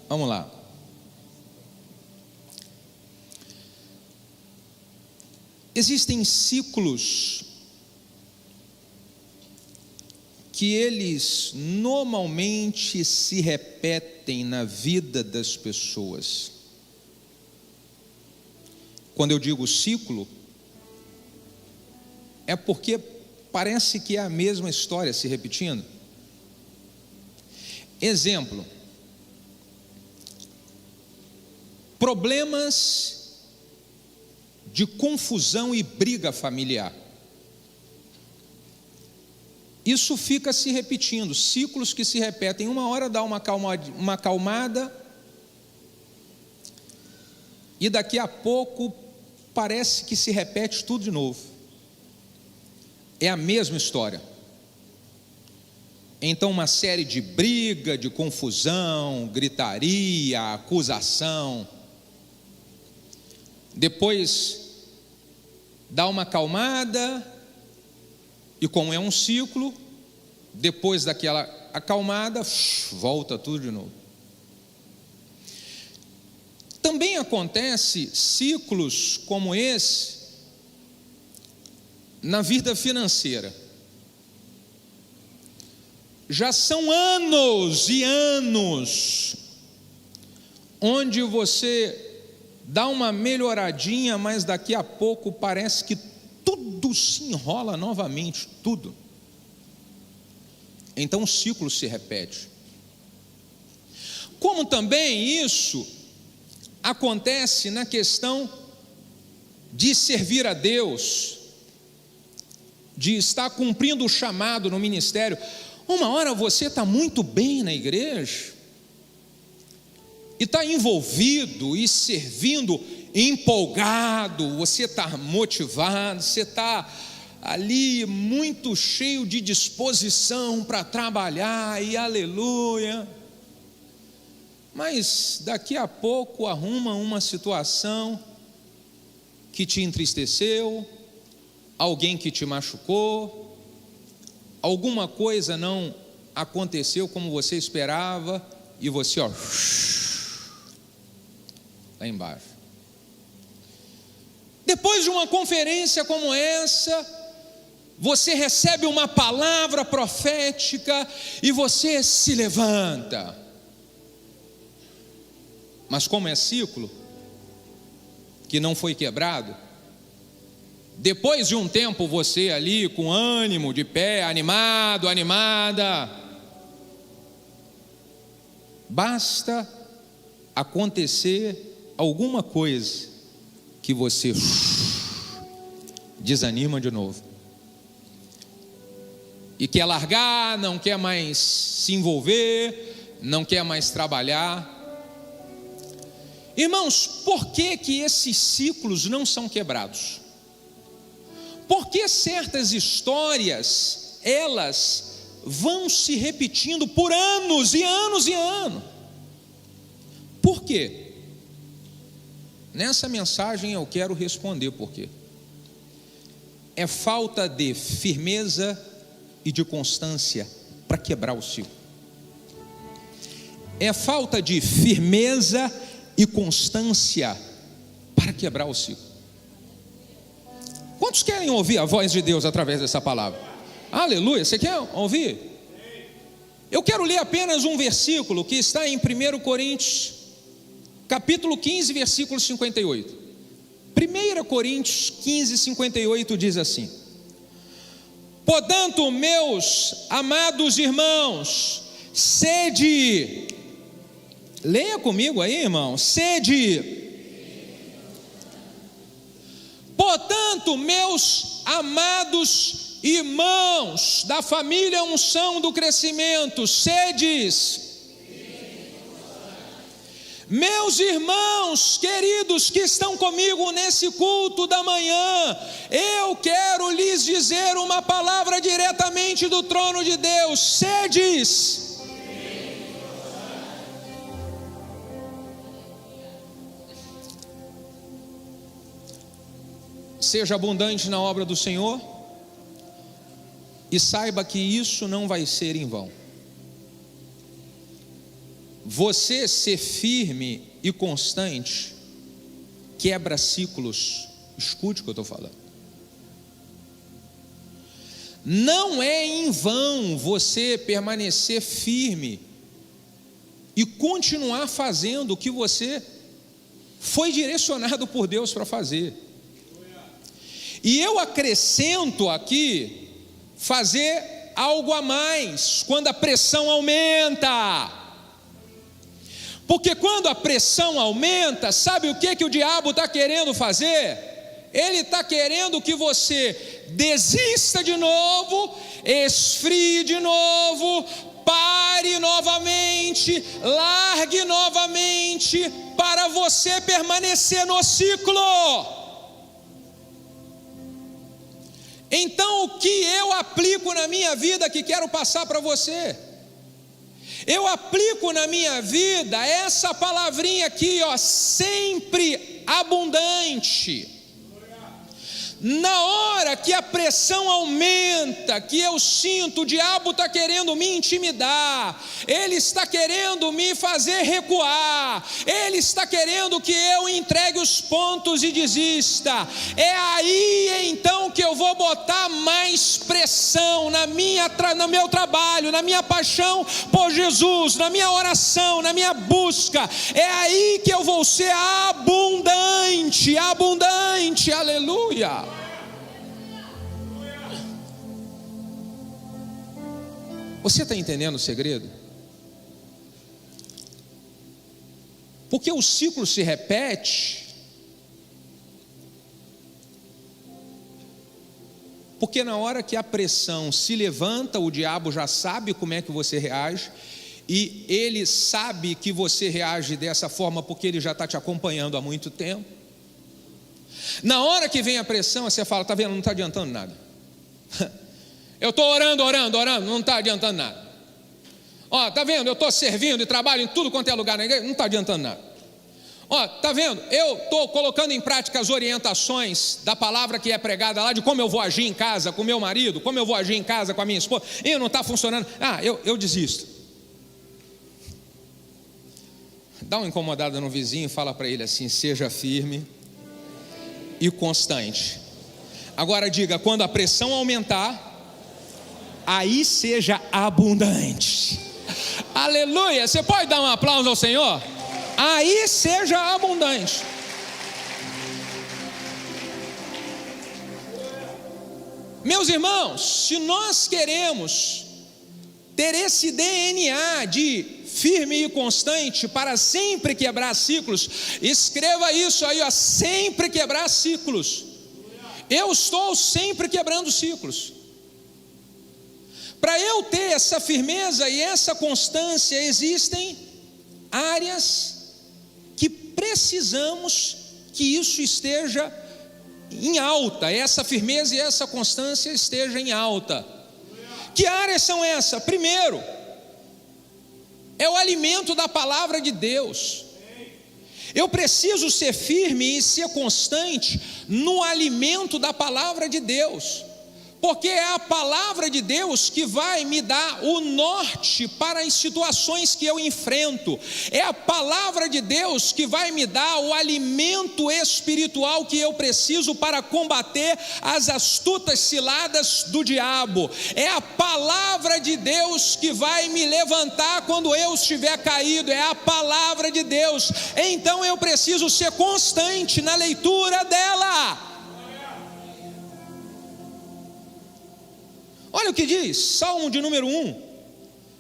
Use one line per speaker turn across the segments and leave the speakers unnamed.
Vamos lá. Existem ciclos que eles normalmente se repetem na vida das pessoas. Quando eu digo ciclo, é porque parece que é a mesma história se repetindo. Exemplo: problemas de confusão e briga familiar. Isso fica se repetindo, ciclos que se repetem. Uma hora dá uma acalmada, e daqui a pouco parece que se repete tudo de novo. É a mesma história. Então, uma série de briga, de confusão, gritaria, acusação. Depois dá uma acalmada, e como é um ciclo, depois daquela acalmada, volta tudo de novo. Também acontece ciclos como esse na vida financeira. Já são anos e anos onde você dá uma melhoradinha, mas daqui a pouco parece que tudo se enrola novamente, tudo. Então o ciclo se repete. Como também isso acontece na questão de servir a Deus, de estar cumprindo o chamado no ministério. Uma hora você está muito bem na igreja, e está envolvido e servindo, empolgado, você está motivado, você está ali muito cheio de disposição para trabalhar, e aleluia. Mas daqui a pouco arruma uma situação que te entristeceu, alguém que te machucou, alguma coisa não aconteceu como você esperava, e você, ó, lá embaixo. Depois de uma conferência como essa, você recebe uma palavra profética e você se levanta. Mas como é ciclo que não foi quebrado, depois de um tempo você ali com ânimo, de pé, animado, animada, basta acontecer alguma coisa que você desanima de novo, e quer largar, não quer mais se envolver, não quer mais trabalhar. Irmãos, por que esses ciclos não são quebrados? Por que certas histórias, elas vão se repetindo por anos e anos e anos? Por quê? Nessa mensagem eu quero responder por quê. É falta de firmeza e de constância para quebrar o ciclo. É falta de firmeza e constância para quebrar o ciclo. Quantos querem ouvir a voz de Deus através dessa palavra? Aleluia, você quer ouvir? Eu quero ler apenas um versículo que está em 1 Coríntios, capítulo 15, versículo 58. 1 Coríntios 15, 58 diz assim: portanto, meus amados irmãos, sede, leia comigo aí, irmão, sede. Portanto, meus amados irmãos da família unção do crescimento, sedes. Meus irmãos queridos que estão comigo nesse culto da manhã, eu quero lhes dizer uma palavra diretamente do trono de Deus: sedes. Seja abundante na obra do Senhor e saiba que isso não vai ser em vão. você ser firme e constante quebra ciclos. Escute o que eu estou falando. Não é em vão você permanecer firme e continuar fazendo o que você foi direcionado por Deus para fazer. E eu acrescento aqui, fazer algo a mais, quando a pressão aumenta. Porque quando a pressão aumenta, sabe o que o diabo está querendo fazer? Ele está querendo que você desista de novo, esfrie de novo, pare novamente, largue novamente, para você permanecer no ciclo. Então, o que eu aplico na minha vida que quero passar para você? Eu aplico na minha vida essa palavrinha aqui, ó, sempre abundante. Na hora que a pressão aumenta, que eu sinto, o diabo está querendo me intimidar, ele está querendo me fazer recuar, ele está querendo que eu entregue os pontos e desista. É aí então que eu vou botar mais pressão no meu trabalho, na minha paixão por Jesus, na minha oração, na minha busca. É aí que eu vou ser abundante, aleluia. Você está entendendo o segredo? Porque o ciclo se repete, porque na hora que a pressão se levanta, o diabo já sabe como é que você reage, e ele sabe que você reage dessa forma porque ele já está te acompanhando há muito tempo. Na hora que vem a pressão, você fala, está vendo, não está adiantando nada. Eu estou orando, não está adiantando nada. Ó, está vendo, eu estou servindo e trabalho em tudo quanto é lugar na igreja, não está adiantando nada. Ó, está vendo, eu estou colocando em prática as orientações da palavra que é pregada lá, de como eu vou agir em casa com meu marido, como eu vou agir em casa com a minha esposa, e não está funcionando. Eu desisto. Dá uma incomodada no vizinho e fala para ele assim, seja firme e constante. Agora diga, quando a pressão aumentar, aí seja abundante. Aleluia. Você pode dar um aplauso ao Senhor? Aí seja abundante. Meus irmãos, se nós queremos ter esse DNA de firme e constante para sempre quebrar ciclos, escreva isso aí, ó, sempre quebrar ciclos. Eu estou sempre quebrando ciclos. Para eu ter essa firmeza e essa constância, existem áreas que precisamos que isso esteja em alta, essa firmeza e essa constância esteja em alta. Que áreas são essas? Primeiro, é o alimento da palavra de Deus. Eu preciso ser firme e ser constante no alimento da palavra de Deus, porque é a palavra de Deus que vai me dar o norte para as situações que eu enfrento. É a palavra de Deus que vai me dar o alimento espiritual que eu preciso para combater as astutas ciladas do diabo. É a palavra de Deus que vai me levantar quando eu estiver caído. É a palavra de Deus. Então eu preciso ser constante na leitura dela. Olha o que diz, Salmo de número 1.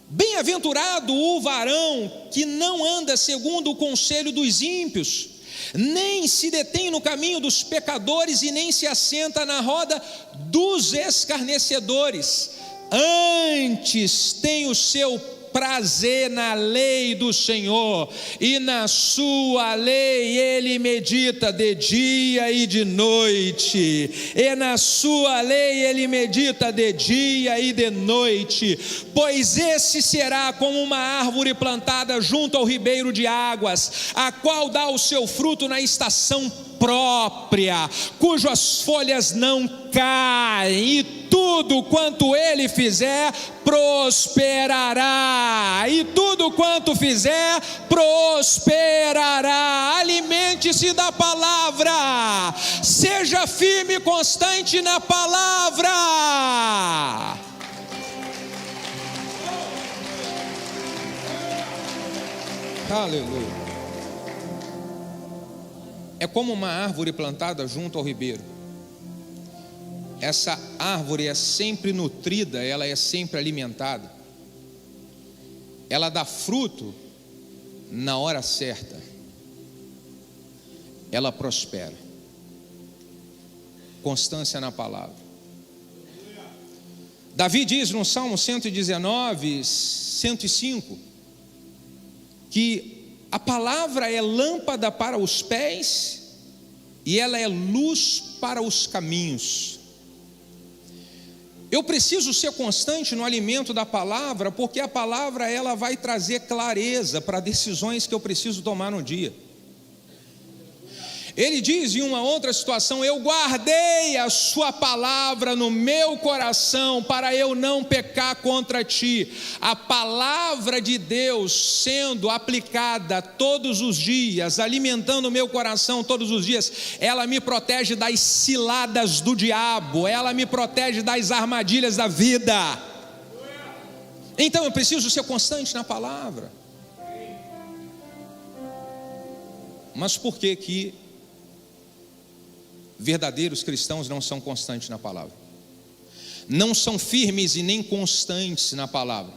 Bem-aventurado o varão que não anda segundo o conselho dos ímpios, nem se detém no caminho dos pecadores e nem se assenta na roda dos escarnecedores. Antes tem o seu prazer na lei do Senhor, e na sua lei ele medita de dia e de noite, e na sua lei ele medita de dia e de noite, pois esse será como uma árvore plantada junto ao ribeiro de águas, a qual dá o seu fruto na estação própria, cujas folhas não caem, e tudo quanto ele fizer prosperará, e tudo quanto fizer prosperará. Alimente-se da palavra, seja firme e constante na palavra. Aleluia. É como uma árvore plantada junto ao ribeiro. Essa árvore é sempre nutrida, ela é sempre alimentada. Ela dá fruto na hora certa. Ela prospera. Constância na palavra. Davi diz no Salmo 119, 105, que a palavra é lâmpada para os pés e ela é luz para os caminhos. Eu preciso ser constante no alimento da palavra, porque a palavra ela vai trazer clareza para decisões que eu preciso tomar no dia. Ele diz em uma outra situação: eu guardei a sua palavra no meu coração para eu não pecar contra ti. A palavra de Deus sendo aplicada todos os dias, alimentando o meu coração todos os dias, ela me protege das ciladas do diabo, ela me protege das armadilhas da vida. Então eu preciso ser constante na palavra. Mas por que verdadeiros cristãos não são constantes na palavra? Não são firmes e nem constantes na palavra.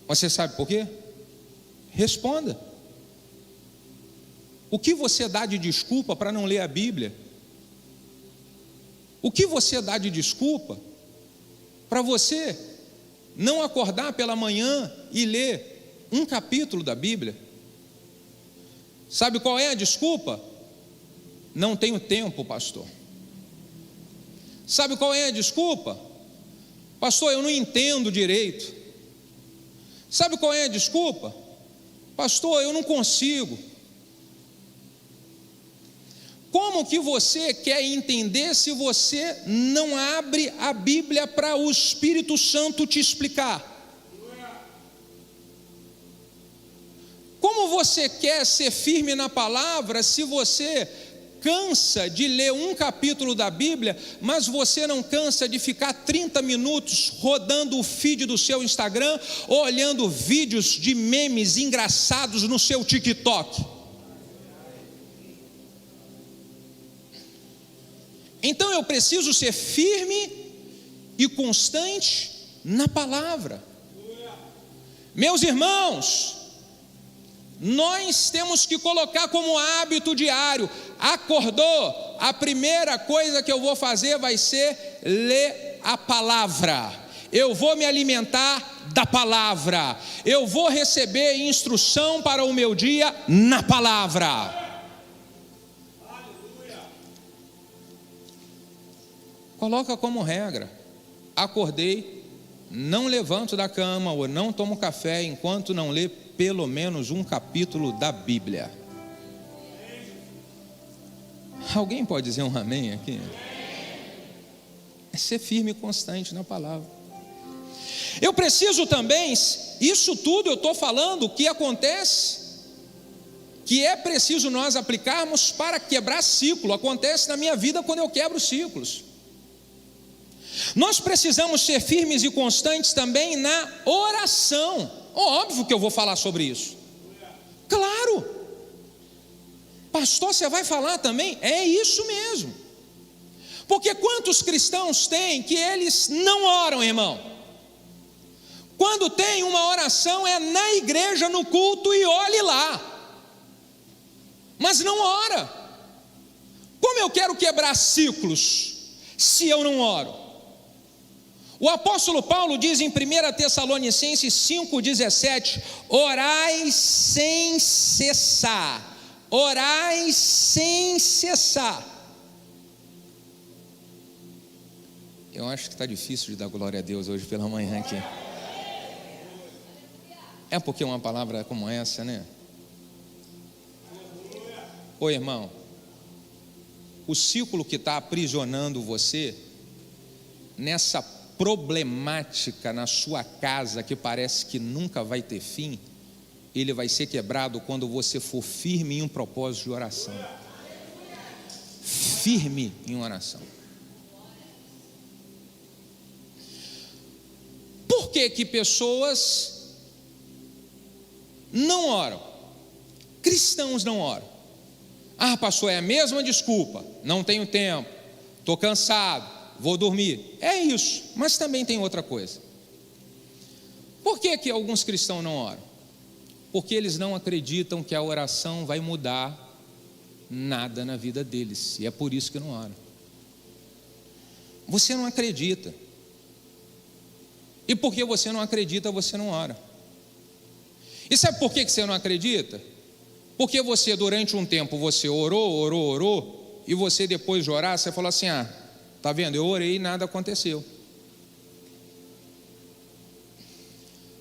Você sabe por quê? Responda. O que você dá de desculpa para não ler a Bíblia? O que você dá de desculpa para você não acordar pela manhã e ler um capítulo da Bíblia? Sabe qual é a desculpa? Não tenho tempo, pastor. Sabe qual é a desculpa? Pastor, eu não entendo direito. Sabe qual é a desculpa? Pastor, eu não consigo. Como que você quer entender se você não abre a Bíblia para o Espírito Santo te explicar? Como você quer ser firme na palavra se você cansa de ler um capítulo da Bíblia, mas você não cansa de ficar 30 minutos rodando o feed do seu Instagram, ou olhando vídeos de memes engraçados no seu TikTok? Então eu preciso ser firme e constante na palavra. Meus irmãos, nós temos que colocar como hábito diário. Acordou, a primeira coisa que eu vou fazer vai ser ler a palavra. Eu vou me alimentar da palavra. Eu vou receber instrução para o meu dia na palavra. Coloca como regra: acordei, não levanto da cama ou não tomo café enquanto não ler pelo menos um capítulo da Bíblia. Alguém pode dizer um amém aqui? É ser firme e constante na palavra. Eu preciso também, isso tudo eu estou falando que acontece, que é preciso nós aplicarmos para quebrar ciclo. Acontece na minha vida quando eu quebro ciclos. Nós precisamos ser firmes e constantes também na oração. Óbvio que eu vou falar sobre isso. Claro. Pastor, você vai falar também? É isso mesmo. Porque quantos cristãos têm que eles não oram, irmão? Quando tem uma oração é na igreja, no culto, e olhe lá, mas não ora. Como eu quero quebrar ciclos se eu não oro? O apóstolo Paulo diz em 1 Tessalonicenses 5,17: orai sem cessar. Orai sem cessar. Eu acho que está difícil de dar glória a Deus hoje pela manhã aqui. É porque uma palavra como essa, né? Ô irmão, o ciclo que está aprisionando você nessa problemática na sua casa que parece que nunca vai ter fim, ele vai ser quebrado quando você for firme em um propósito de oração. Firme em oração. Por que que pessoas não oram? Cristãos não oram. Ah, pastor, é a mesma desculpa. Não tenho tempo, estou cansado, vou dormir. É isso, mas também tem outra coisa. Por que que alguns cristãos não oram? Porque eles não acreditam que a oração vai mudar nada na vida deles, e é por isso que não oram. Você não acredita. E porque você não acredita, você não ora. E sabe por que você não acredita? Porque você, durante um tempo, você orou, e você, depois de orar, você falou assim: ah, tá vendo, eu orei e nada aconteceu.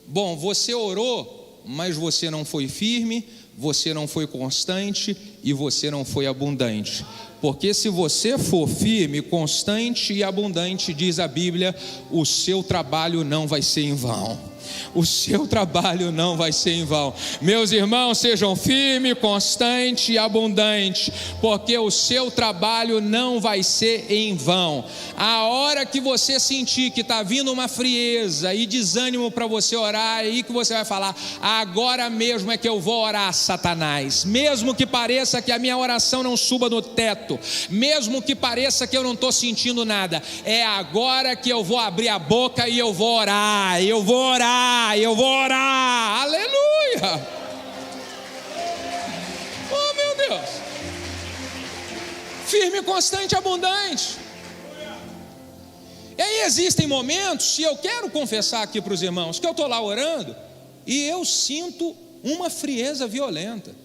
Bom, você orou, mas você não foi firme, você não foi constante e você não foi abundante. Porque se você for firme, constante e abundante, diz a Bíblia, o seu trabalho não vai ser em vão. O seu trabalho não vai ser em vão. Meus irmãos, sejam firmes, constantes e abundantes, porque o seu trabalho não vai ser em vão. A hora que você sentir que está vindo uma frieza e desânimo para você orar, é aí que você vai falar: agora mesmo é que eu vou orar, Satanás. Mesmo que pareça que a minha oração não suba no teto, mesmo que pareça que eu não estou sentindo nada, é agora que eu vou abrir a boca e eu vou orar, aleluia, oh meu Deus, firme, constante, abundante. E aí existem momentos, e eu quero confessar aqui para os irmãos, que eu estou lá orando, e eu sinto uma frieza violenta.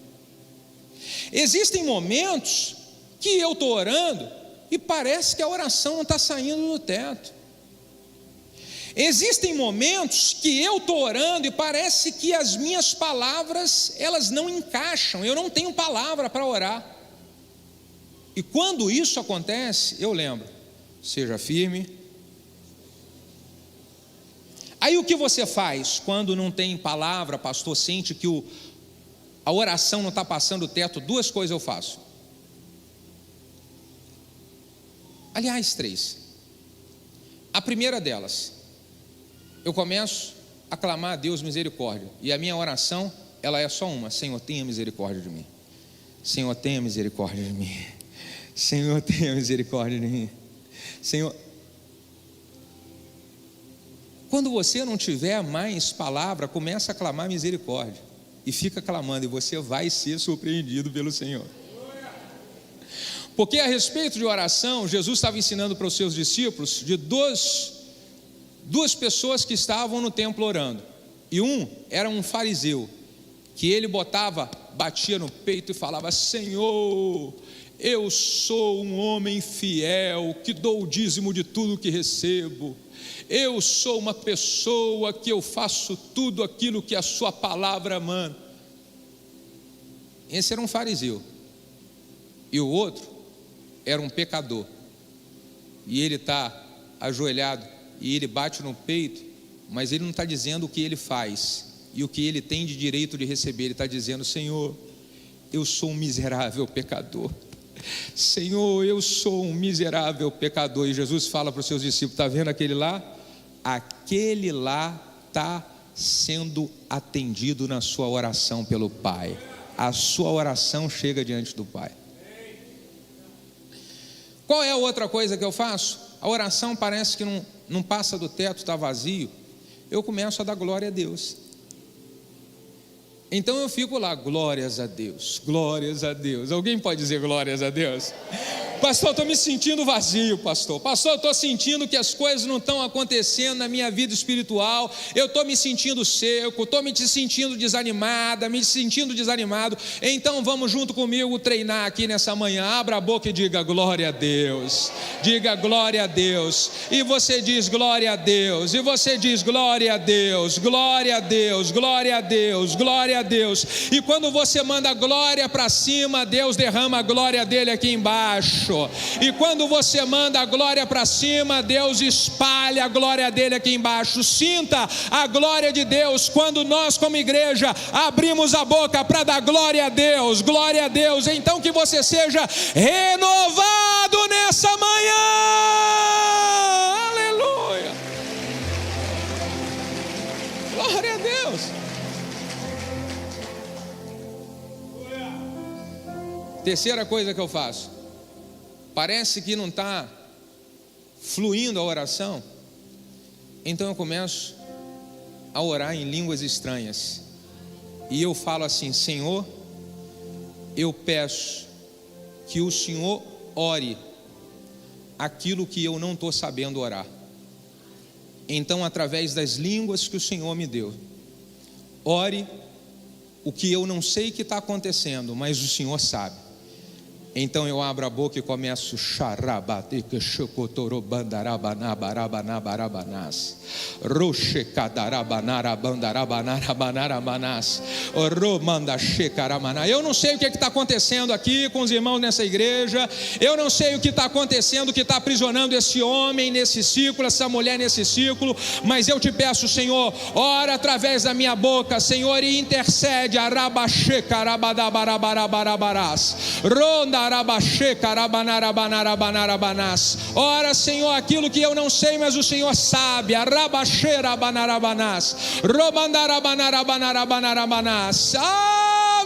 Existem momentos que eu estou orando, e parece que a oração não está saindo do teto. Existem momentos que eu estou orando e parece que as minhas palavras, elas não encaixam, eu não tenho palavra para orar. E quando isso acontece, eu lembro: seja firme. Aí o que você faz quando não tem palavra, pastor, sente que a oração não está passando o teto? Duas coisas eu faço. Aliás, 3. A primeira delas, eu começo a clamar a Deus misericórdia. E a minha oração, ela é só uma: Senhor, tenha misericórdia de mim. Senhor, tenha misericórdia de mim. Senhor, tenha misericórdia de mim. Senhor. Quando você não tiver mais palavra, começa a clamar misericórdia. E fica clamando, e você vai ser surpreendido pelo Senhor. Porque a respeito de oração, Jesus estava ensinando para os seus discípulos de duas pessoas que estavam no templo orando. E um era um fariseu, que ele batia no peito e falava: Senhor, eu sou um homem fiel, que dou o dízimo de tudo que recebo. Eu sou uma pessoa que eu faço tudo aquilo que a sua palavra manda. Esse era um fariseu. E o outro era um pecador. E ele está ajoelhado e ele bate no peito, mas ele não está dizendo o que ele faz e o que ele tem de direito de receber. Ele está dizendo: Senhor, eu sou um miserável pecador. Senhor, eu sou um miserável pecador. E Jesus fala para os seus discípulos: está vendo aquele lá? Aquele lá está sendo atendido na sua oração pelo Pai. A sua oração chega diante do Pai. Qual é a outra coisa que eu faço? A oração parece que não passa do teto, está vazio. Eu começo a dar glória a Deus. Então eu fico lá: glórias a Deus, glórias a Deus. Alguém pode dizer glórias a Deus? Pastor, eu estou me sentindo vazio, pastor. Pastor, eu estou sentindo que as coisas não estão acontecendo na minha vida espiritual. Eu estou me sentindo seco, estou me sentindo desanimada, me sentindo desanimado. Então vamos junto comigo treinar aqui nessa manhã. Abra a boca e diga glória a Deus. Diga glória a Deus. E você diz glória a Deus. E você diz glória a Deus, glória a Deus, glória a Deus, glória a Deus. E quando você manda glória para cima, Deus derrama a glória dele aqui embaixo. embaixo. E quando você manda a glória para cima, Deus espalha a glória dele aqui embaixo. Sinta a glória de Deus quando nós, como igreja, abrimos a boca para dar glória a Deus. Glória a Deus. Então que você seja renovado nessa manhã. Aleluia. Glória a Deus. Terceira coisa que eu faço. Parece que não está fluindo a oração. Então eu começo a orar em línguas estranhas. E eu falo assim: Senhor, eu peço que o Senhor ore aquilo que eu não estou sabendo orar. Então, através das línguas que o Senhor me deu, ore o que eu não sei que está acontecendo, mas o Senhor sabe. Então eu abro a boca e começo eu não sei o que está acontecendo aqui com os irmãos nessa igreja. Eu não sei o que está acontecendo, que está aprisionando esse homem nesse ciclo, essa mulher nesse ciclo. Mas eu te peço, Senhor, ora através da minha boca, Senhor, e intercede. Ora, Senhor, aquilo que eu não sei, mas o Senhor sabe.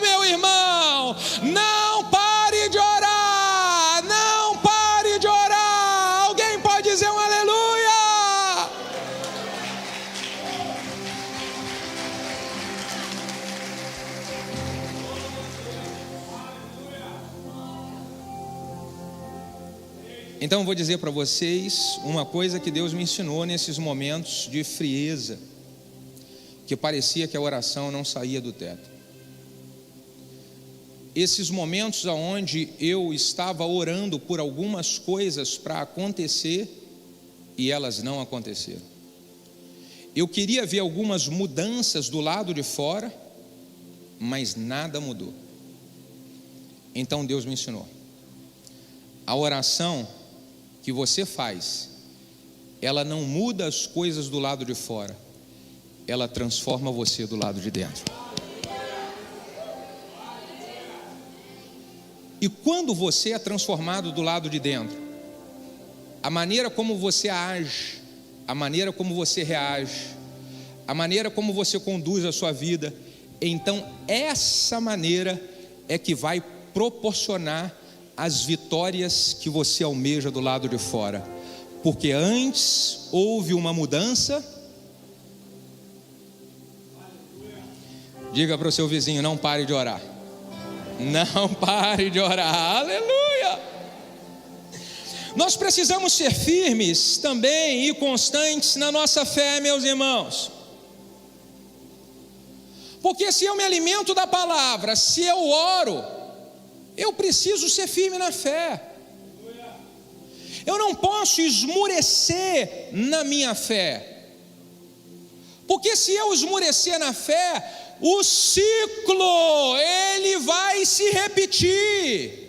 Meu irmão, não pare de orar. Não pare de orar. Alguém pode dizer um aleluia? Então eu vou dizer para vocês uma coisa que Deus me ensinou nesses momentos de frieza, que parecia que a oração não saía do teto. Esses momentos onde eu estava orando por algumas coisas para acontecer e elas não aconteceram. Eu queria ver algumas mudanças do lado de fora, mas nada mudou. Então Deus me ensinou: a oração que você faz, ela não muda as coisas do lado de fora, ela transforma você do lado de dentro. E quando você é transformado do lado de dentro, a maneira como você age, a maneira como você reage, a maneira como você conduz a sua vida, então essa maneira é que vai proporcionar as vitórias que você almeja do lado de fora. Porque antes houve uma mudança. Diga para o seu vizinho: não pare de orar. Não pare de orar. Aleluia. Nós precisamos ser firmes também e constantes na nossa fé, meus irmãos. Porque se eu me alimento da palavra, se eu oro, eu preciso ser firme na fé. Eu não posso esmurecer na minha fé. Porque se eu esmurecer na fé, o ciclo, ele vai se repetir.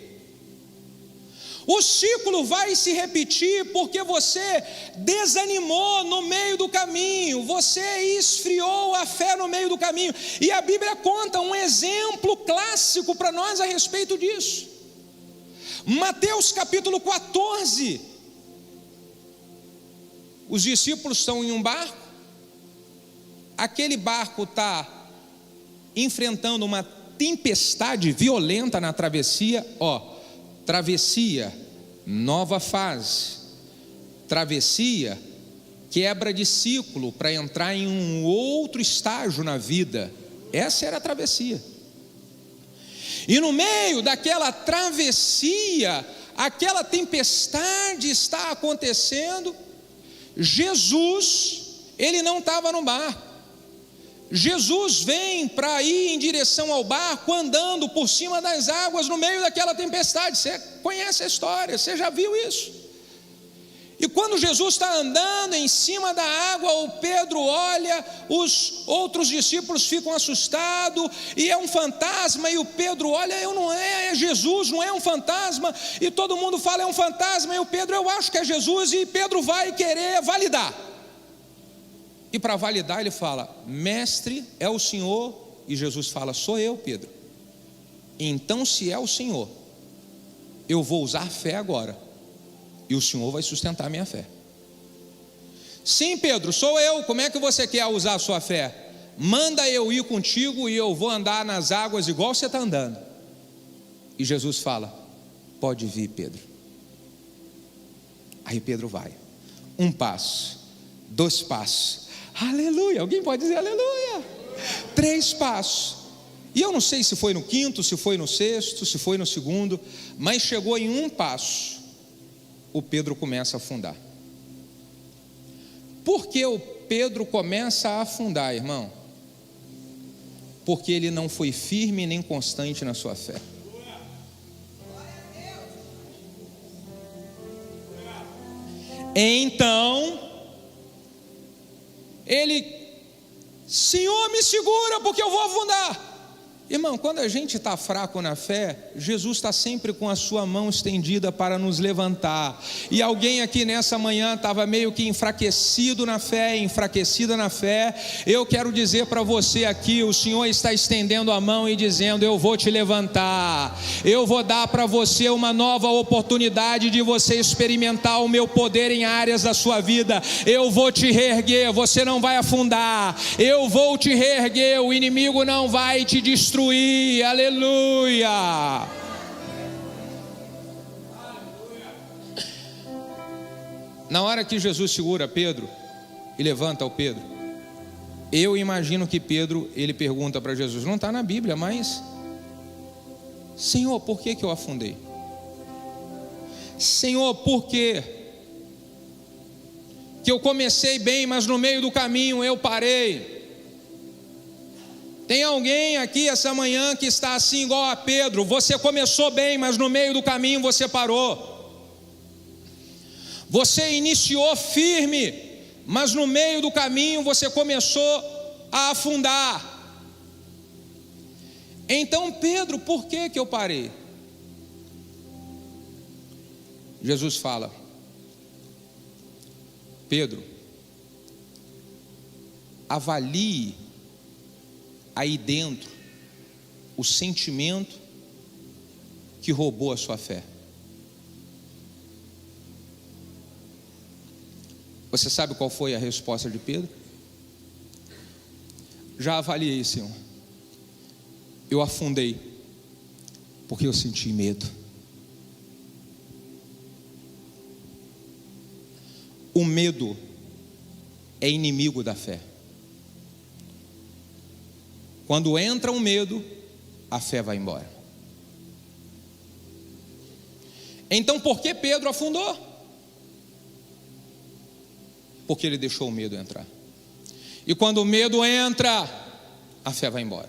O ciclo vai se repetir porque você desanimou no meio do caminho, você esfriou a fé no meio do caminho. E a Bíblia conta um exemplo clássico para nós a respeito disso. Mateus capítulo 14. Os discípulos estão em um barco. Aquele barco está enfrentando uma tempestade violenta na travessia. Travessia, nova fase. Travessia, quebra de ciclo para entrar em um outro estágio na vida. Essa era a travessia. E no meio daquela travessia, aquela tempestade está acontecendo. Jesus, ele não estava no barco. Jesus vem para ir em direção ao barco, andando por cima das águas no meio daquela tempestade. Você conhece a história, você já viu isso. E quando Jesus está andando em cima da água, o Pedro olha, os outros discípulos ficam assustados, e é um fantasma, e o Pedro olha, é Jesus, não é um fantasma, e todo mundo fala, é um fantasma, e o Pedro, eu acho que é Jesus, e Pedro vai querer validar. E para validar ele fala, mestre, é o Senhor? E Jesus fala, sou eu, Pedro. Então se é o Senhor, eu vou usar fé agora, e o Senhor vai sustentar a minha fé. Sim, Pedro, sou eu. Como é que você quer usar a sua fé? Manda eu ir contigo e eu vou andar nas águas igual você está andando. E Jesus fala, pode vir, Pedro. Aí Pedro vai, 1 passo, 2 passos, aleluia, alguém pode dizer aleluia, 3 passos, e eu não sei se foi no 5º, se foi no 6º, se foi no 2º, mas chegou em 1 passo, o Pedro começa a afundar. Por que o Pedro começa a afundar, irmão? Porque ele não foi firme nem constante na sua fé. Então, ele, Senhor, me segura porque eu vou afundar. Irmão, quando a gente está fraco na fé, Jesus está sempre com a sua mão estendida para nos levantar. E alguém aqui nessa manhã estava meio que enfraquecido na fé, enfraquecida na fé. Eu quero dizer para você aqui, o Senhor está estendendo a mão e dizendo, eu vou te levantar. Eu vou dar para você uma nova oportunidade de você experimentar o meu poder em áreas da sua vida. Eu vou te reerguer, você não vai afundar. Eu vou te reerguer, o inimigo não vai te destruir. Aleluia. Na hora que Jesus segura Pedro e levanta o Pedro, eu imagino que Pedro, ele pergunta para Jesus, não está na Bíblia, mas Senhor, por que eu afundei? Senhor, por que eu comecei bem, mas no meio do caminho eu parei? Tem alguém aqui essa manhã que está assim igual a Pedro, você começou bem, mas no meio do caminho você parou. Você iniciou firme, mas no meio do caminho você começou a afundar. Então, Pedro, por que eu parei? Jesus fala, Pedro, avalie aí dentro o sentimento que roubou a sua fé. Você sabe qual foi a resposta de Pedro? Já avaliei, Senhor. Eu afundei porque eu senti medo. O medo é inimigo da fé. Quando entra um medo, a fé vai embora. Então, por que Pedro afundou? Porque ele deixou o medo entrar. E quando o medo entra, a fé vai embora.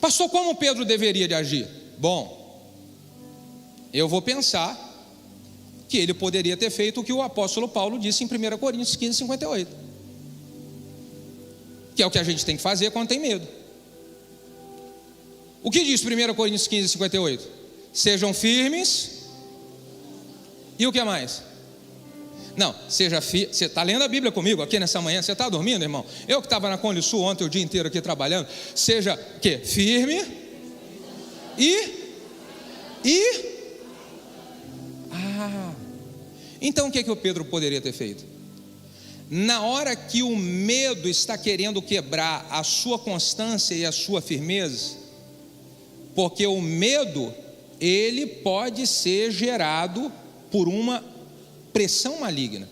Pastor, como Pedro deveria de agir? Bom, eu vou pensar que ele poderia ter feito o que o apóstolo Paulo disse em 1 Coríntios 15, 58. Que é o que a gente tem que fazer quando tem medo. O que diz 1 Coríntios 15, 58? Sejam firmes. E o que mais? Não, seja firme. Você está lendo a Bíblia comigo aqui nessa manhã? Você está dormindo, irmão? Eu que estava na Conde Sul ontem o dia inteiro aqui trabalhando. Seja o quê? Firme. Então o que o Pedro poderia ter feito? Na hora que o medo está querendo quebrar a sua constância e a sua firmeza, porque o medo, ele pode ser gerado por uma pressão maligna.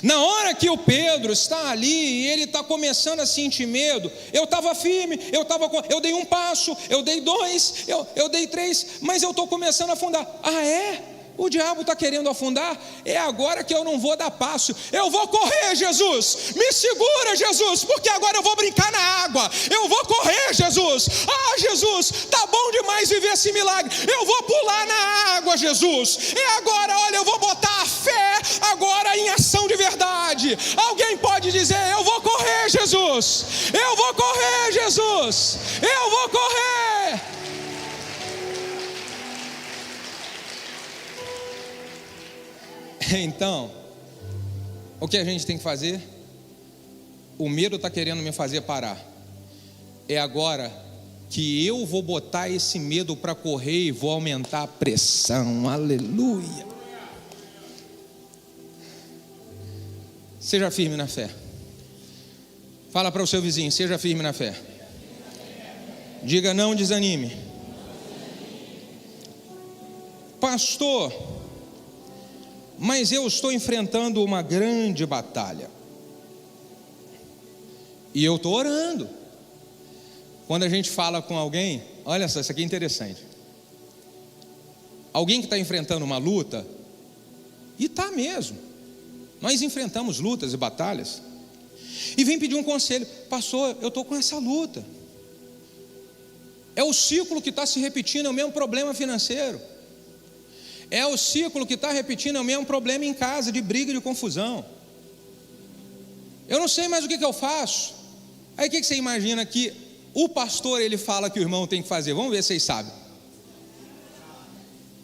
Na hora que o Pedro está ali e ele está começando a sentir medo, eu estava firme, eu dei 1 passo, eu dei 2, eu dei 3, mas eu estou começando a afundar. Ah, é? O diabo está querendo afundar? É agora que eu não vou dar passo. Eu vou correr, Jesus. Me segura, Jesus, porque agora eu vou brincar na água. Eu vou correr, Jesus. Ah, Jesus, tá bom demais viver esse milagre. Eu vou pular na água, Jesus. É agora, olha, eu vou botar a fé agora em ação de verdade. Alguém pode dizer: eu vou correr, Jesus, eu vou correr, Jesus, eu vou correr. Então, o que a gente tem que fazer? O medo está querendo me fazer parar. É agora que eu vou botar esse medo para correr e vou aumentar a pressão. Aleluia. Seja firme na fé. Fala para o seu vizinho: seja firme na fé. Diga: não desanime. Pastor, mas eu estou enfrentando uma grande batalha. E eu estou orando. Quando a gente fala com alguém, olha só, isso aqui é interessante. Alguém que está enfrentando uma luta, e está mesmo. Nós enfrentamos lutas e batalhas. E vem pedir um conselho: pastor, eu estou com essa luta. É o ciclo que está se repetindo, é o mesmo problema financeiro. É o ciclo que está repetindo, é o mesmo problema em casa, de briga e de confusão. Eu não sei mais o que eu faço. Aí o que você imagina que o pastor ele fala que o irmão tem que fazer? Vamos ver se vocês sabem.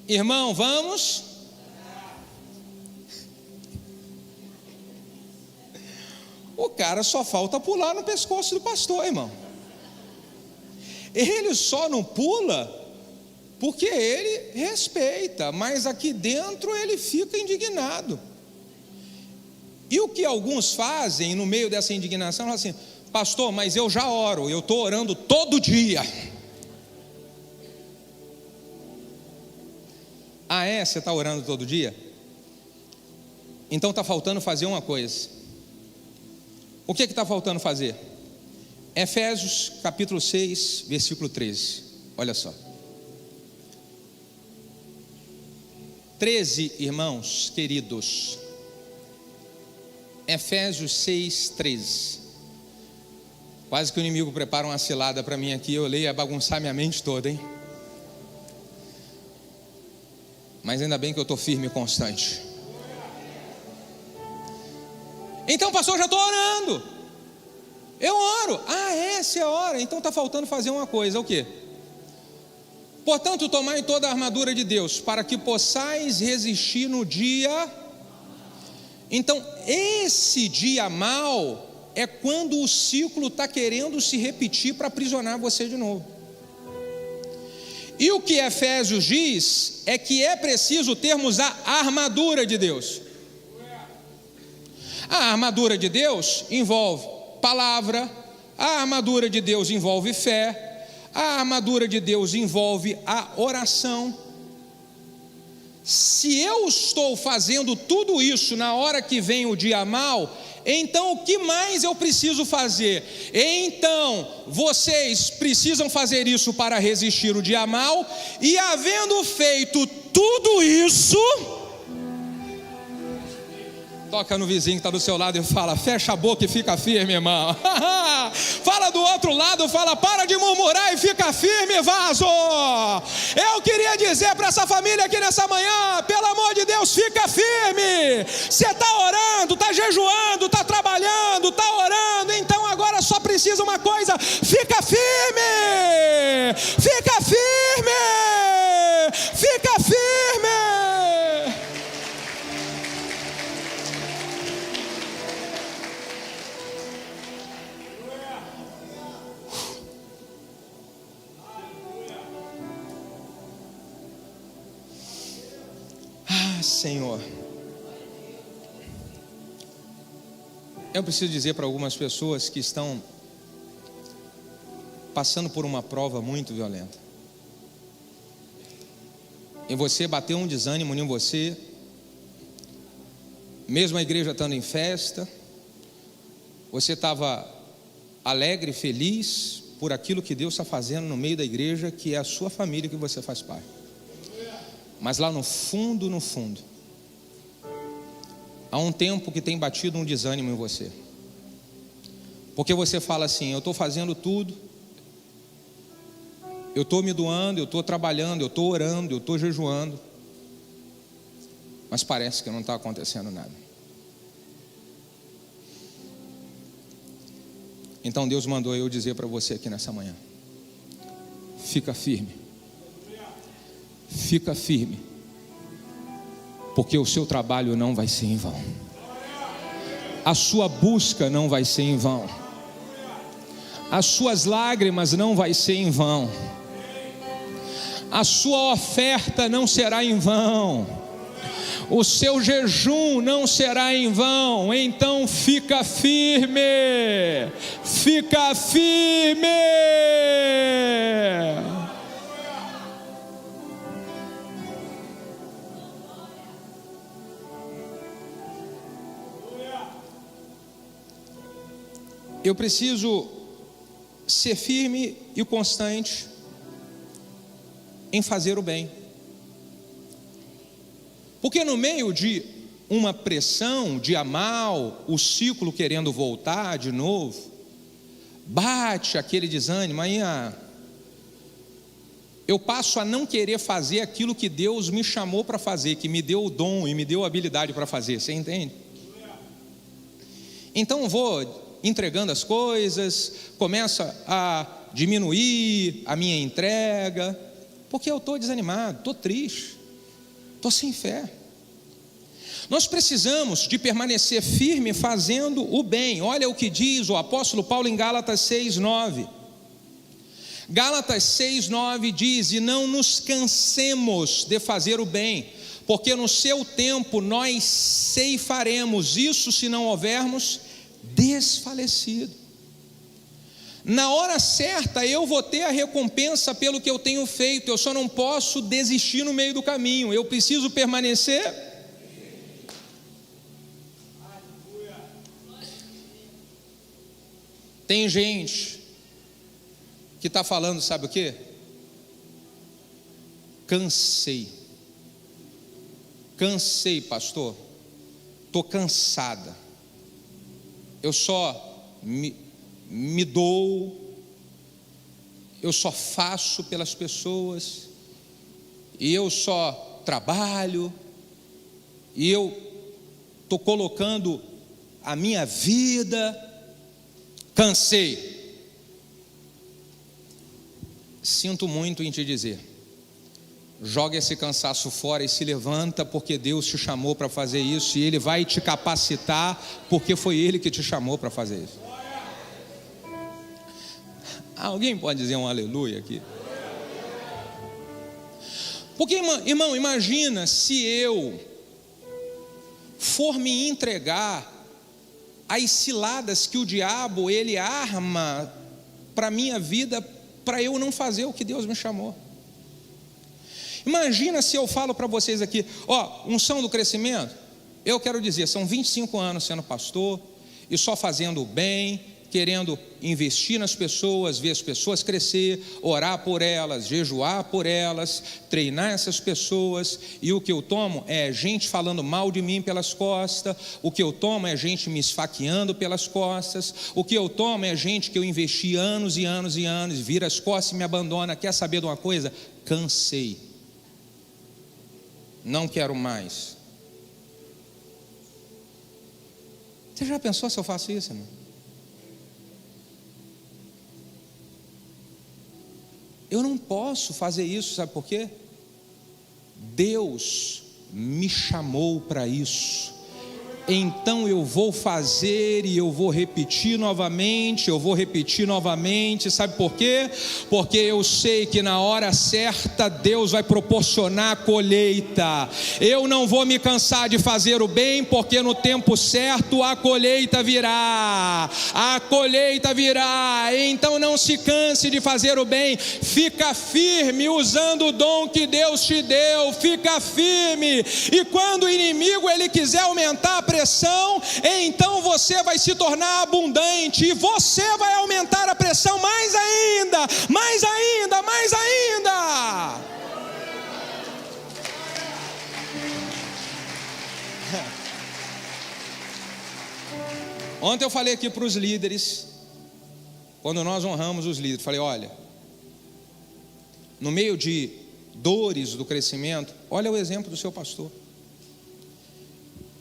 Irmão, vamos. O cara só falta pular no pescoço do pastor, irmão. Ele só não pula porque ele respeita, mas aqui dentro ele fica indignado. E o que alguns fazem no meio dessa indignação, falam assim: pastor, mas eu já oro, eu estou orando todo dia. Ah, é? Você está orando todo dia? Então está faltando fazer uma coisa. O que está faltando fazer? Efésios capítulo 6, versículo 13. Olha só. 13, irmãos queridos. Efésios 6, 13. Quase que o inimigo prepara uma cilada para mim aqui. Eu leio, ia bagunçar minha mente toda, hein? Mas ainda bem que eu estou firme e constante. Então, pastor, já estou orando. Eu oro. Ah, é? Você ora? Então está faltando fazer uma coisa. O quê? Portanto, tomai toda a armadura de Deus, para que possais resistir no dia. Então, esse dia mau é quando o ciclo está querendo se repetir para aprisionar você de novo. E o que Efésios diz é que é preciso termos a armadura de Deus. A armadura de Deus envolve palavra, a armadura de Deus envolve fé, a armadura de Deus envolve a oração. Se eu estou fazendo tudo isso na hora que vem o dia mau, então o que mais eu preciso fazer? Então vocês precisam fazer isso para resistir o dia mau, e havendo feito tudo isso, toca no vizinho que está do seu lado e fala: fecha a boca e fica firme, irmão. Fala do outro lado, fala: para de murmurar e fica firme, vaso. Eu queria dizer para essa família aqui nessa manhã: pelo amor de Deus, fica firme. Você está orando, está jejuando, está trabalhando, está orando, então agora só precisa uma coisa: fica firme, fica firme, fica firme. Senhor, eu preciso dizer para algumas pessoas que estão passando por uma prova muito violenta, e você bateu um desânimo em você, mesmo a igreja estando em festa, você estava alegre, feliz por aquilo que Deus está fazendo no meio da igreja, que é a sua família que você faz parte. Mas lá no fundo, há um tempo que tem batido um desânimo em você, porque você fala assim: eu estou fazendo tudo, eu estou me doando, eu estou trabalhando, eu estou orando, eu estou jejuando, mas parece que não está acontecendo nada. Então Deus mandou eu dizer para você aqui nessa manhã: fica firme, fica firme, porque o seu trabalho não vai ser em vão, a sua busca não vai ser em vão, as suas lágrimas não vai ser em vão, a sua oferta não será em vão, o seu jejum não será em vão. Então fica firme, fica firme. Eu preciso ser firme e constante em fazer o bem, porque no meio de uma pressão, dia mal, o ciclo querendo voltar de novo, bate aquele desânimo, aí eu passo a não querer fazer aquilo que Deus me chamou para fazer, que me deu o dom e me deu a habilidade para fazer, você entende? Então vou entregando as coisas, começa a diminuir a minha entrega, porque eu estou desanimado, estou triste, estou sem fé. Nós precisamos de permanecer firme fazendo o bem. Olha o que diz o apóstolo Paulo em Gálatas 6:9. Gálatas 6:9 diz: e não nos cansemos de fazer o bem, porque no seu tempo nós ceifaremos, isso se não houvermos desfalecido. Na hora certa eu vou ter a recompensa pelo que eu tenho feito, eu só não posso desistir no meio do caminho, eu preciso permanecer. Tem gente que está falando, sabe o quê? Cansei, pastor, estou cansada, eu só me dou, eu só faço pelas pessoas, e eu só trabalho, e eu estou colocando a minha vida, cansei. Sinto muito em te dizer, joga esse cansaço fora e se levanta, porque Deus te chamou para fazer isso, e Ele vai te capacitar, porque foi Ele que te chamou para fazer isso. Alguém pode dizer um aleluia aqui? Porque, irmão, imagina se eu for me entregar às ciladas que o diabo ele arma para a minha vida, para eu não fazer o que Deus me chamou. Imagina se eu falo para vocês aqui, unção do crescimento, eu quero dizer, são 25 anos sendo pastor, e só fazendo o bem, querendo investir nas pessoas, ver as pessoas crescer, orar por elas, jejuar por elas, treinar essas pessoas, e o que eu tomo é gente falando mal de mim pelas costas, o que eu tomo é gente me esfaqueando pelas costas, o que eu tomo é gente que eu investi anos e anos e anos, vira as costas e me abandona. Quer saber de uma coisa? Cansei, não quero mais. Você já pensou se eu faço isso, irmão? Eu não posso fazer isso, sabe por quê? Deus me chamou para isso. Então eu vou fazer e eu vou repetir novamente, sabe por quê? Porque eu sei que na hora certa Deus vai proporcionar a colheita. Eu não vou me cansar de fazer o bem, porque no tempo certo a colheita virá. Então não se canse de fazer o bem, fica firme usando o dom que Deus te deu, fica firme. E quando o inimigo ele quiser aumentar a pressão, então você vai se tornar abundante, e você vai aumentar a pressão mais ainda. Ontem eu falei aqui para os líderes, quando nós honramos os líderes, falei: olha, no meio de dores do crescimento, olha o exemplo do seu pastor.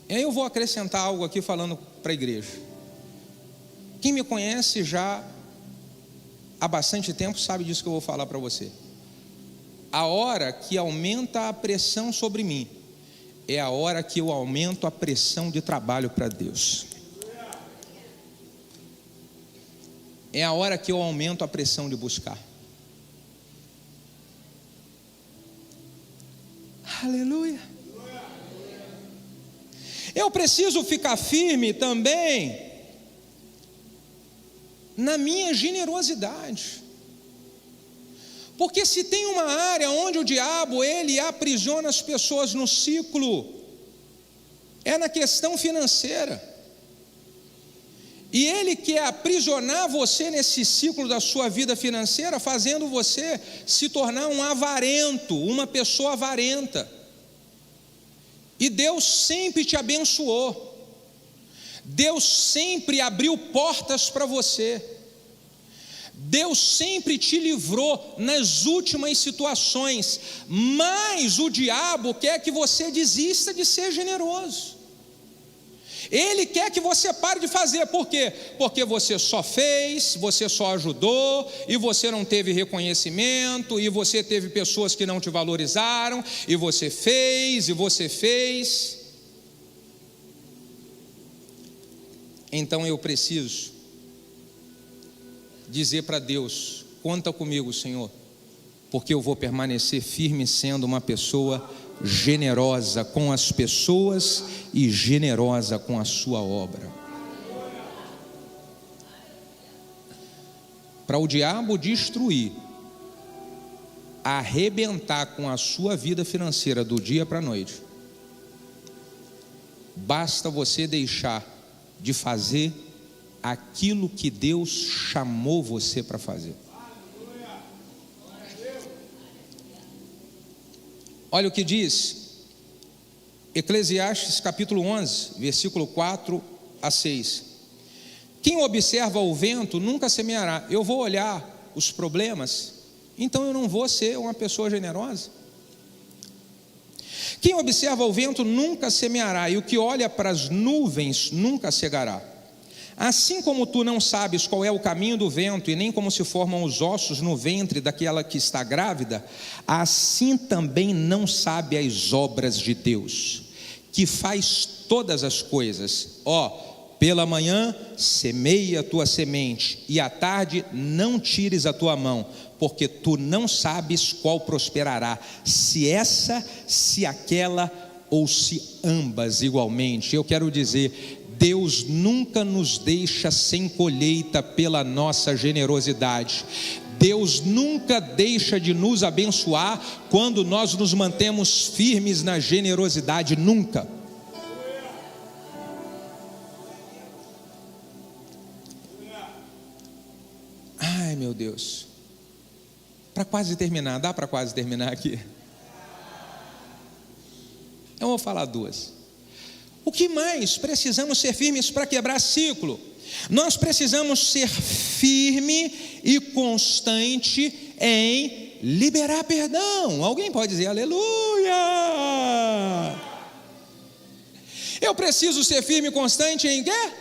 E aí eu vou acrescentar algo aqui falando para a igreja. Quem me conhece já há bastante tempo sabe disso que eu vou falar para você. A hora que aumenta a pressão sobre mim é a hora que eu aumento a pressão de trabalho para Deus. É a hora que eu aumento a pressão de buscar. Aleluia. Eu preciso ficar firme também na minha generosidade. Porque se tem uma área onde o diabo, ele aprisiona as pessoas no ciclo, é na questão financeira. E ele quer aprisionar você nesse ciclo da sua vida financeira, fazendo você se tornar um avarento, uma pessoa avarenta. E Deus sempre te abençoou. Deus sempre abriu portas para você. Deus sempre te livrou nas últimas situações, mas o diabo quer que você desista de ser generoso. Ele quer que você pare de fazer. Por quê? Porque você só fez, você só ajudou, e você não teve reconhecimento, e você teve pessoas que não te valorizaram, e você fez, Então eu preciso dizer para Deus: conta comigo, Senhor, porque eu vou permanecer firme sendo uma pessoa generosa com as pessoas e generosa com a sua obra. Para o diabo destruir, arrebentar com a sua vida financeira do dia para a noite, basta você deixar de fazer aquilo que Deus chamou você para fazer. Olha o que diz Eclesiastes capítulo 11, versículo 4 a 6. Quem observa o vento nunca semeará. Eu vou olhar os problemas, então eu não vou ser uma pessoa generosa. Quem observa o vento nunca semeará, e o que olha para as nuvens nunca cegará. Assim como tu não sabes qual é o caminho do vento, e nem como se formam os ossos no ventre daquela que está grávida, assim também não sabe as obras de Deus, que faz todas as coisas. Pela manhã semeia a tua semente, e à tarde não tires a tua mão, porque tu não sabes qual prosperará, se essa, se aquela, ou se ambas igualmente. Eu quero dizer, Deus nunca nos deixa sem colheita pela nossa generosidade. Deus nunca deixa de nos abençoar quando nós nos mantemos firmes na generosidade, nunca. Ai, meu Deus. Para quase terminar, dá para quase terminar aqui? Eu vou falar duas. O que mais precisamos ser firmes para quebrar ciclo? Nós precisamos ser firme e constante em liberar perdão. Alguém pode dizer aleluia? Eu preciso ser firme e constante em quê?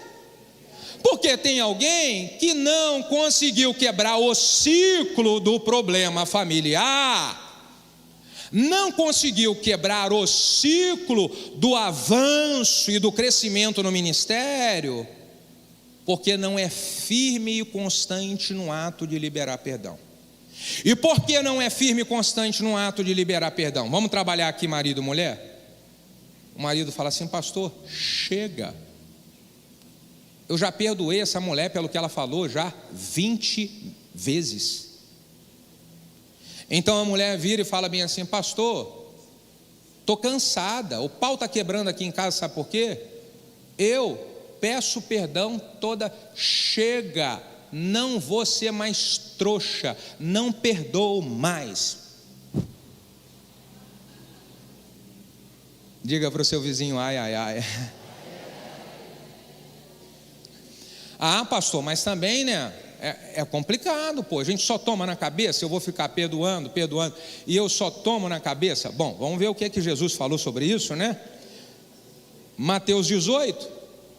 Porque tem alguém que não conseguiu quebrar o ciclo do problema familiar, não conseguiu quebrar o ciclo do avanço e do crescimento no ministério, porque não é firme e constante no ato de liberar perdão. E por que não é firme e constante no ato de liberar perdão? Vamos trabalhar aqui marido e mulher? O marido fala assim: pastor, chega, eu já perdoei essa mulher pelo que ela falou já 20 vezes. Então a mulher vira e fala bem assim: pastor, estou cansada, o pau está quebrando aqui em casa, sabe por quê? Eu peço perdão toda, chega, não vou ser mais trouxa, não perdoo mais. Diga para o seu vizinho: ai, ai, ai. Ah, pastor, mas também, né? É complicado, pô. A gente só toma na cabeça, eu vou ficar perdoando, e eu só tomo na cabeça. Bom, vamos ver o que Jesus falou sobre isso, né? Mateus 18,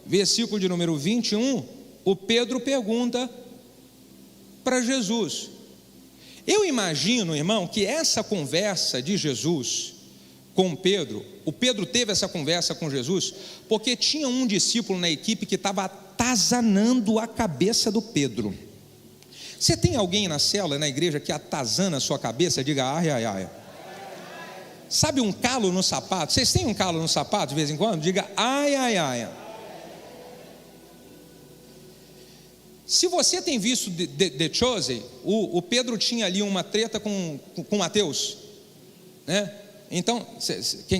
versículo de número 21, o Pedro pergunta para Jesus. Eu imagino, irmão, que essa conversa de Jesus com Pedro, o Pedro teve essa conversa com Jesus, porque tinha um discípulo na equipe que estava atazanando a cabeça do Pedro. Você tem alguém na célula, na igreja, que atazana a sua cabeça? Diga ai, ai, ai. Sabe um calo no sapato? Vocês têm um calo no sapato de vez em quando? Diga ai, ai, ai. Se você tem visto The Chosen, o Pedro tinha ali uma treta com Mateus, né? Então,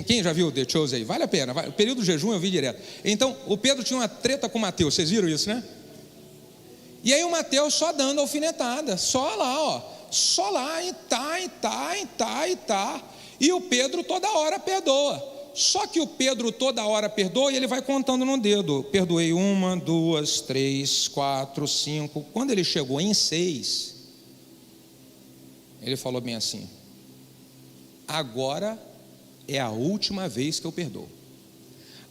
quem já viu The Chosen aí? Vale a pena, o período do jejum eu vi direto. Então, o Pedro tinha uma treta com Mateus, vocês viram isso, né? E aí o Mateus só dando alfinetada, só lá, ó, só lá, e tá. E o Pedro toda hora perdoa. Só que o Pedro toda hora perdoa e ele vai contando no dedo. Perdoei 1, 2, 3, 4, 5. Quando ele chegou em 6, ele falou bem assim: agora é a última vez que eu perdoo.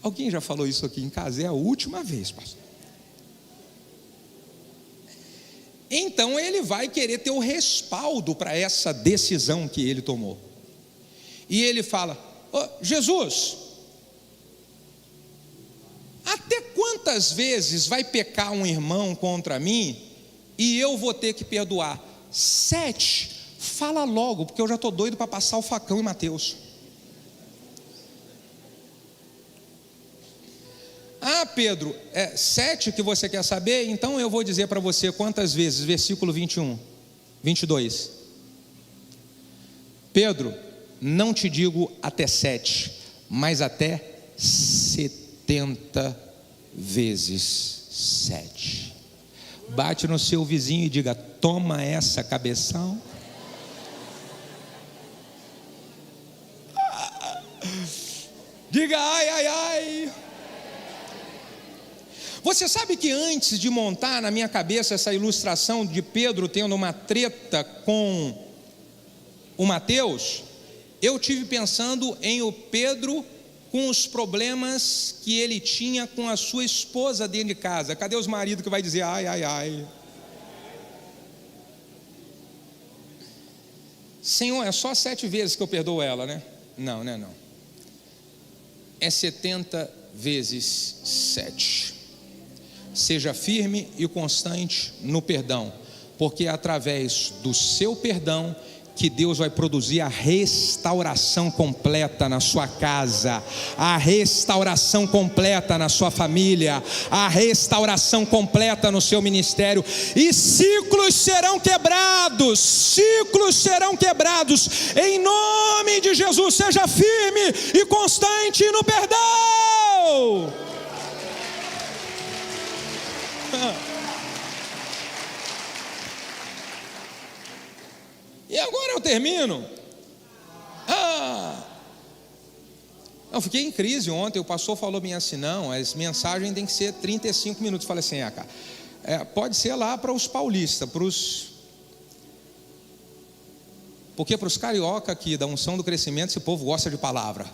Alguém já falou isso aqui em casa? É a última vez, pastor. Então ele vai querer ter o respaldo para essa decisão que ele tomou. E ele fala: Jesus, até quantas vezes vai pecar um irmão contra mim e eu vou ter que perdoar? 7. Fala logo, porque eu já estou doido para passar o facão em Mateus. Ah, Pedro, 7 que você quer saber? Então eu vou dizer para você quantas vezes. Versículo 21, 22. Pedro, não te digo até 7, mas até 70 vezes 7. Bate no seu vizinho e diga: toma essa, cabeção. Diga ai, ai, ai. Você sabe que antes de montar na minha cabeça essa ilustração de Pedro tendo uma treta com o Mateus, eu tive pensando em o Pedro com os problemas que ele tinha com a sua esposa dentro de casa. Cadê os maridos que vai dizer ai, ai, ai? Senhor, é só 7 vezes que eu perdoo ela, né? Não, né? Não. É 70 vezes 7. Seja firme e constante no perdão, porque é através do seu perdão que Deus vai produzir a restauração completa na sua casa, a restauração completa na sua família, a restauração completa no seu ministério, e ciclos serão quebrados, em nome de Jesus. Seja firme e constante no perdão. E agora eu termino. Eu fiquei em crise ontem. O pastor falou bem assim: não, as mensagens têm que ser 35 minutos. Eu falei assim: cara, pode ser lá para os paulistas, porque para os carioca aqui da unção do crescimento, esse povo gosta de palavra.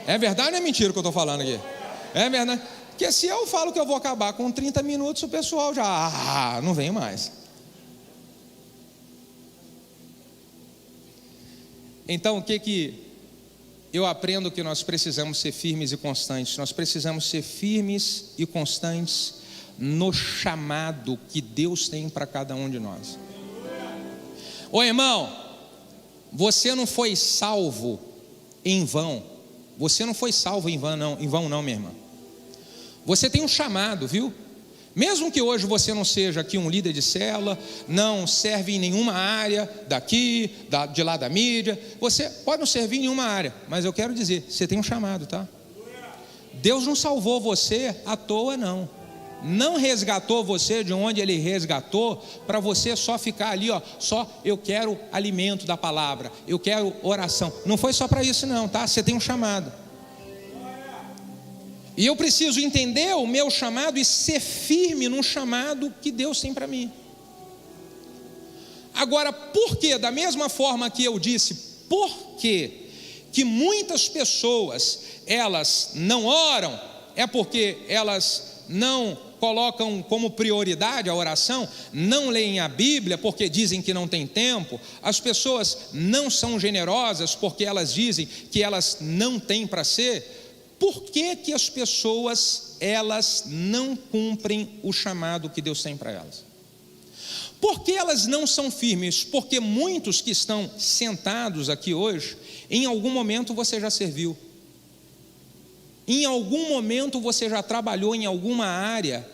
É verdade ou é mentira o que eu estou falando aqui? É verdade. Porque se eu falo que eu vou acabar com 30 minutos, o pessoal já não vem mais. Então, o que eu aprendo? Que nós precisamos ser firmes e constantes. Nós precisamos ser firmes e constantes no chamado que Deus tem para cada um de nós. Ô irmão, você não foi salvo em vão. Você não foi salvo em vão não, minha irmã. Você tem um chamado, viu? Mesmo que hoje você não seja aqui um líder de célula, não serve em nenhuma área daqui, de lá da mídia, você pode não servir em nenhuma área, mas eu quero dizer, você tem um chamado, tá? Deus não salvou você à toa, não resgatou você de onde Ele resgatou para você só ficar ali, só eu quero alimento da palavra, eu quero oração. Não foi só para isso não, tá? Você tem um chamado. E eu preciso entender o meu chamado e ser firme no chamado que Deus tem para mim. Agora, por que? Da mesma forma que eu disse, por que muitas pessoas, elas não oram, É porque elas não colocam como prioridade a oração, não leem a Bíblia porque dizem que não tem tempo, as pessoas não são generosas porque elas dizem que elas não têm para ser. Por que que as pessoas, elas não cumprem o chamado que Deus tem para elas? Por que elas não são firmes? Porque muitos que estão sentados aqui hoje, em algum momento você já serviu, em algum momento você já trabalhou em alguma área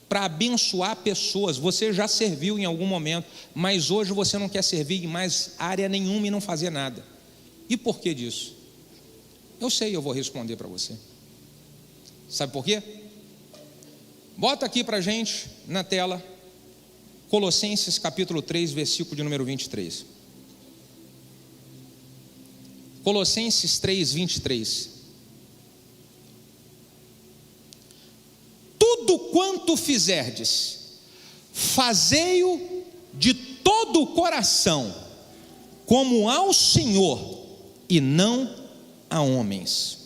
para abençoar pessoas, você já serviu em algum momento, mas hoje você não quer servir em mais área nenhuma e não fazer nada. E por que disso? Eu sei, eu vou responder para você. Sabe por quê? Bota aqui para a gente na tela Colossenses capítulo 3, versículo de número 23. Colossenses 3, 23. Tudo quanto fizerdes, fazei-o de todo o coração, como ao Senhor, e não a homens.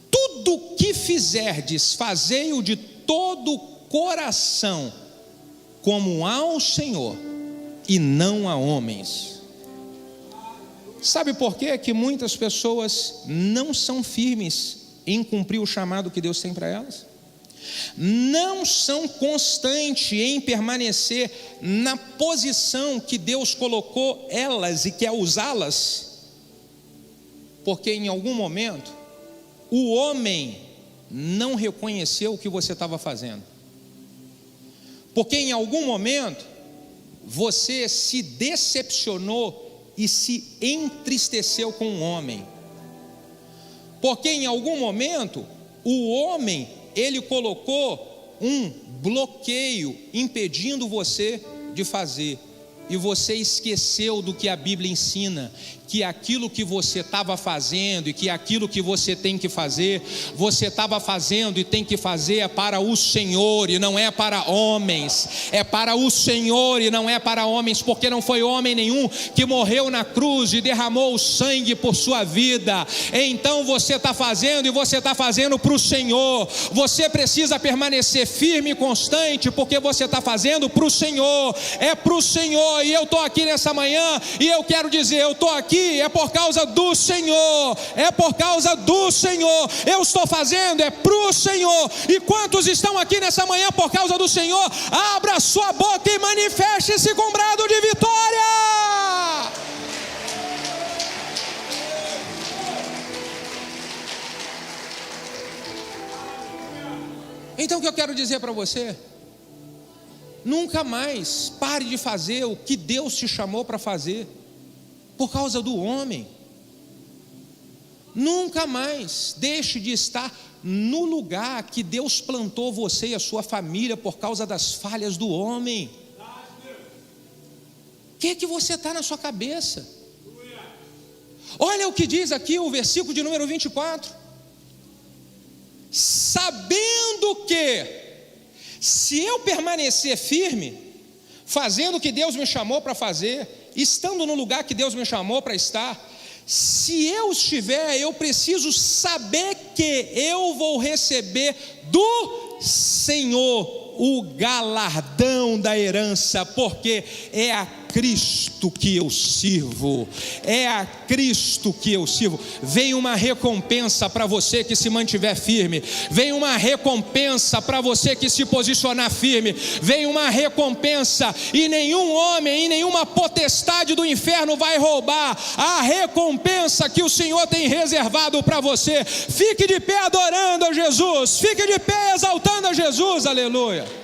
Tudo que fizerdes, fazei-o de todo o coração, como ao Senhor, e não a homens. Sabe por quê? Que muitas pessoas não são firmes em cumprir o chamado que Deus tem para elas? Não são constantes em permanecer na posição que Deus colocou elas e quer usá-las, porque em algum momento o homem não reconheceu o que você estava fazendo, porque em algum momento você se decepcionou e se entristeceu com o homem, porque em algum momento o homem, ele colocou um bloqueio impedindo você de fazer, e você esqueceu do que a Bíblia ensina, que aquilo que você estava fazendo e que aquilo que você tem que fazer, você estava fazendo e tem que fazer é para o Senhor e não é para homens, é para o Senhor e não é para homens, porque não foi homem nenhum que morreu na cruz e derramou o sangue por sua vida. Então você está fazendo e você está fazendo para o Senhor. Você precisa permanecer firme e constante, porque você está fazendo para o Senhor, é para o Senhor. E eu estou aqui nessa manhã e eu quero dizer, eu estou aqui é por causa do Senhor, é por causa do Senhor, eu estou fazendo, é para o Senhor. E quantos estão aqui nessa manhã por causa do Senhor? Abra sua boca e manifeste-se com brado de vitória. Então o que eu quero dizer para você? Nunca mais pare de fazer o que Deus te chamou para fazer por causa do homem. Nunca mais deixe de estar no lugar que Deus plantou você e a sua família por causa das falhas do homem. O que é que você está na sua cabeça? Olha o que diz aqui o versículo de número 24. Sabendo que, se eu permanecer firme, fazendo o que Deus me chamou para fazer, estando no lugar que Deus me chamou para estar, se eu estiver, eu preciso saber que eu vou receber do Senhor o galardão da herança, porque é a Cristo que eu sirvo, é a Cristo que eu sirvo. Vem uma recompensa para você que se mantiver firme, vem uma recompensa para você que se posicionar firme, vem uma recompensa, e nenhum homem e nenhuma potestade do inferno vai roubar a recompensa que o Senhor tem reservado para você. Fique de pé adorando a Jesus, fique de pé exaltando a Jesus, aleluia.